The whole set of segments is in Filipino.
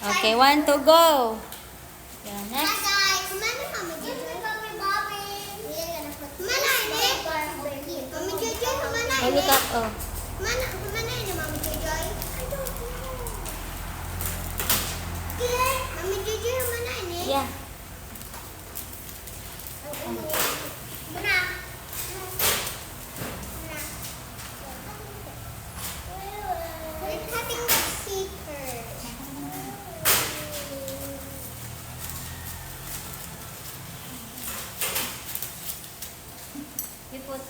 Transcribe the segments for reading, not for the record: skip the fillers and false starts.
Okay, 1, 2, go. Yeah, next. Kumana Mama Jojo. Kumana ini. Mama Jojo kumana Oh, ini. look up. Oh. Kumana ini Mama Jojo. Mama Jojo kumana ini. Yeah. Mana? We're cutting the paper. You put.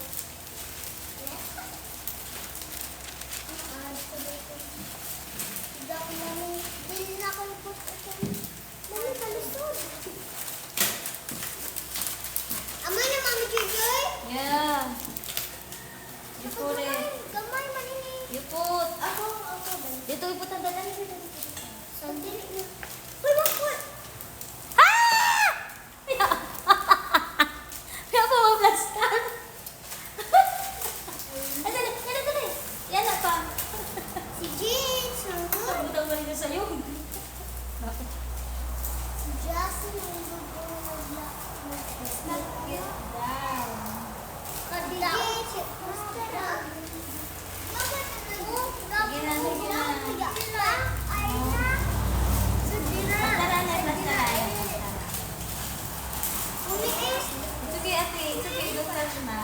Amoy na Mama Jojoy. Yeah. You put it. Gamay man ini. You put. Ako. Dito, iput ang dalan. Sandali na. Uy, bakit? Ah! Kaya pa maplastan. Ay, dali. Dali. Yan na pa. Si Jane, sangkot. Butang mo rin sa'yo. Si Justin, Not get down. It's okay, ate. It's okay. Don't touch na.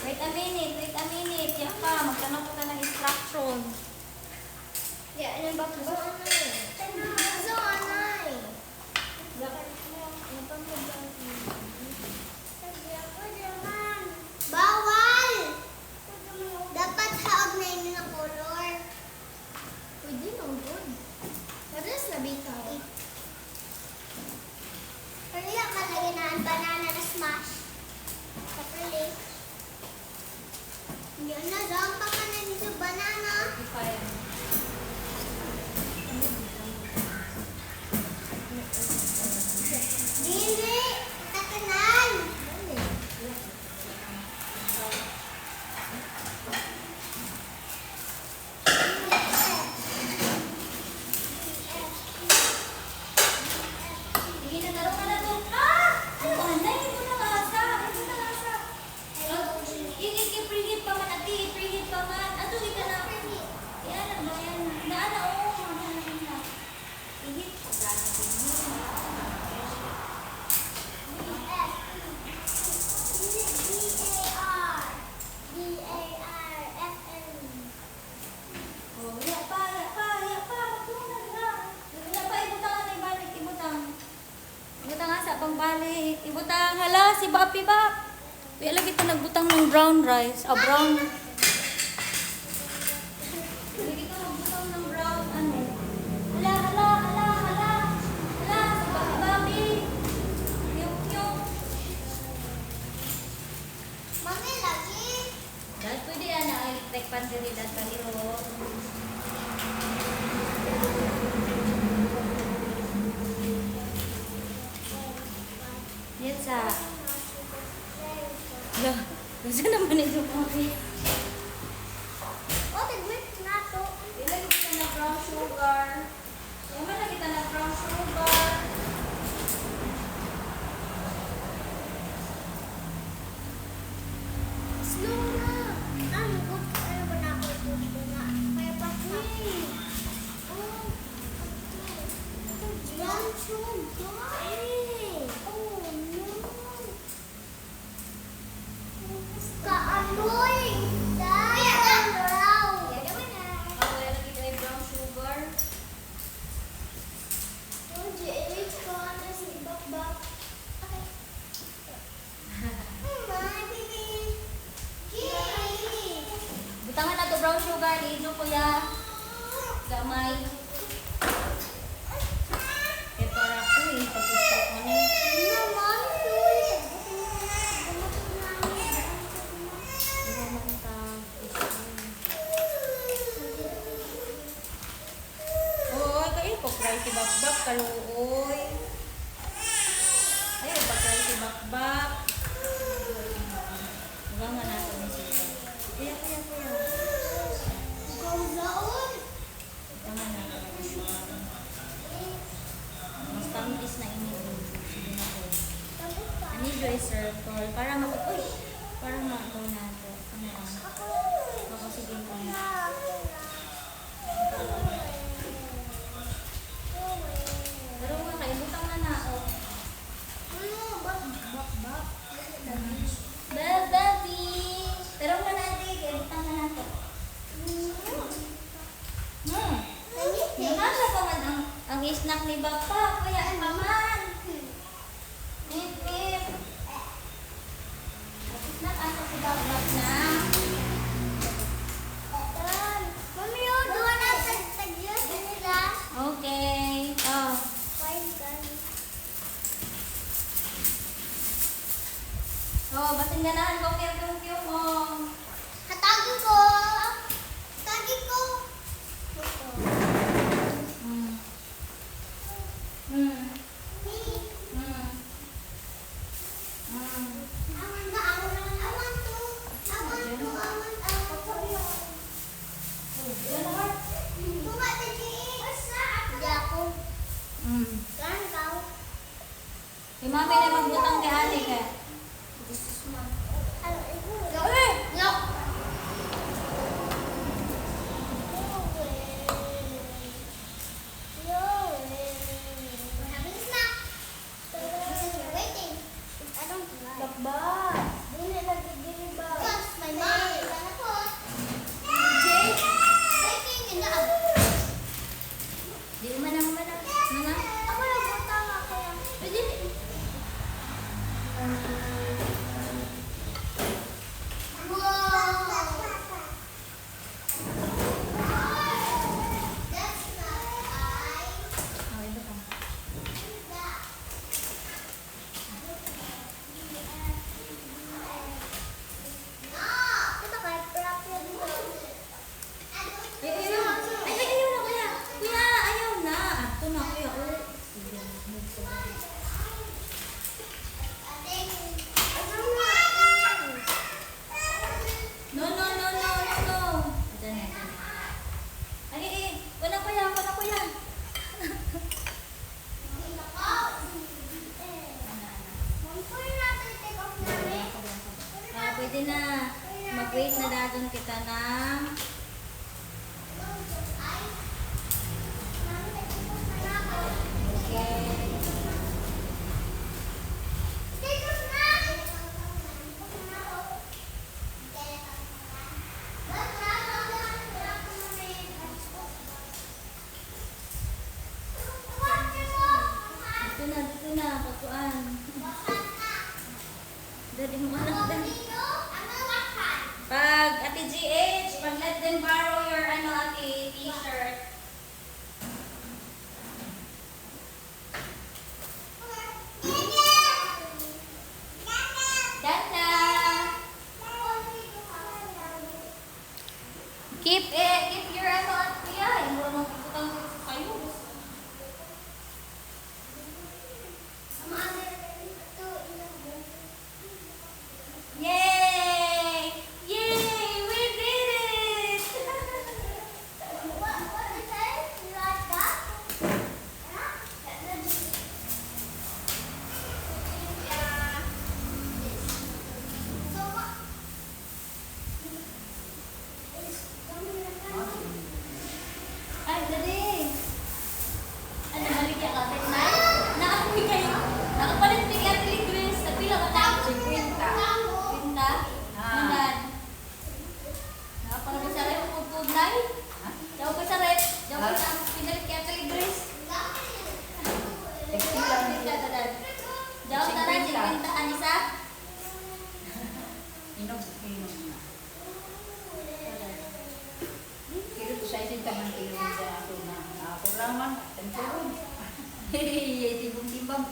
Wait a minute. Okay. Wait a minute. Yan pa. Magtanong ko na ng instruction. Bawal! Dapat haog na yun na color. Pwede na good. Madalas na bitaw. Pero yung malagyan na ang banana na smash. Sa plate. Yan na, dami pa ka na dito banana. Dili! Takanan! Sige na, taro ka na to. Ah! Ano ba? Hindi mo nakasa. I-preheat pa man, ate. I-preheat pa man. Ato, ika na. Yan na ba yan? Naana, oo. I-heat. B-A-R-F-N. Oh, ya pa. Magtunan na. Ya pa, ibutang na ibalik. Ibutang nga sa pangbalik. Ibutang. Hala, si Bapi ba? Kaya lagi ito nagbutang ng brown rice. Brown. Lagi ito nagbutang ng brown, ano. Hala, si Bapi. Yung. Mami, lagi. Dahil pwede yan na electric pan diri dahil paliro. Yan sa... Lah, kasi naman ito kami. Oh, tigwit na to. Ilagay kita na brown sugar. Ilagay kita na brown sugar. Slow na. Ano ko? Ano ba na ako ito na? Kaya pa na. Oh. Brown sugar. Oh, no. Kaamoy. Dahil. Wow. Ako ilagay kita yung brown sugar. Oh, JH ko na si Bakbak. Okay. Butangan na to brown sugar. Iidyo ko ya. Gamay. Eh, para ko eh. Pag-gusto ko na eh. Oo, kayo pag-fry si Bakbak, kaluoy. Ayun, pag-fry si Bakbak. tol. Para uy! Para makaw na ito. Ano lang. Ako, sige ko na. Pero nga kayo, butang na na. Oh. Baby! Pero nga natin, kayo, butang na na ito. Nasa pa man ang snack ni Bapa. Kaya paman. Nip. Snack asa si Bapa na. Mami, oh, doon na tag-tag-yun nila. Okay. Oh. Fine, guys. Oh, basin ganahan ko kaya mo. Hatagin ko. Hatagin ko. Mm. Awan na, awan to. Bunga na diin. Di ako. Gan kau. Si mami na magbutang kay Ali ka. Ano, ito. Eh! Look. We're having snack. We're waiting. I don't like. Bakbat. Dili lagi dili ba? Yes, my mom. Sana po. Jay? Taking in the Di manang. Mana? Ako yung butang ako yung. Pwede. That's not I. Oh, ito pa. Ito kay proper dito. Ayaw na kuya. Kuya, ayaw na. Ito na kuya. Oh. No. Ito na. Ay. Wala kuya. Pwede na. Mag-wait na dadon kita ng okay. Dito na. Patuan. Dali mo anak din. Pag Ate GH, pag let them borrow your ate t-shirt. Dana. Keep your at kuya. Hindi mo putang kayo. Yay! We did it! Ay, dali. Ano, maligya ka? Nakapalit kayo? Nakapalit ni Ate Grace. Napila ka tayo? 50. Pinta? Mandan. Nakapalit sa rep. Pagpugnay? Daw pa sa rep. Daw pa sa pinalit kay Ate Grace. Daw na rin. 50 anisa? Inom na. Kilo to sa isin taman kilo sa ako na. Ako raman, tempurong. Hehehe, tibong-tibang.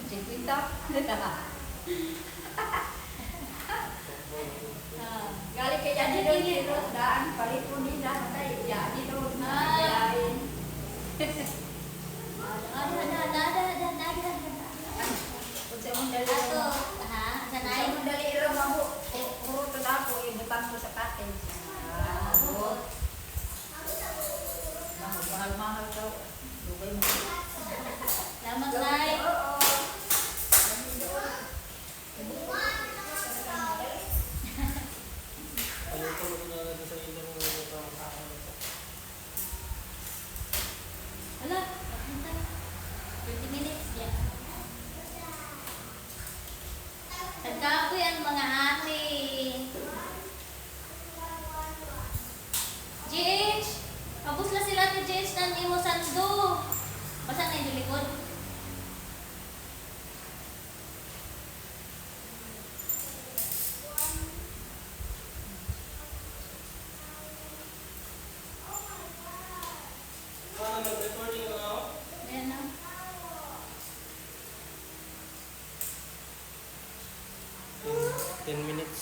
50. Galing kay Jadi doon ni Rod daan, palit po nila. Jadi doon na. Yain. Kung sa mong dali Ato, ro. ha? Kung sa Sanay? mong dali ro, mabu. Puro to na ako, ibutang ko sa cottage. Abot. Mahal-mahal daw. Dugay mo. Salamat, Nay. Oo. 10 minutes.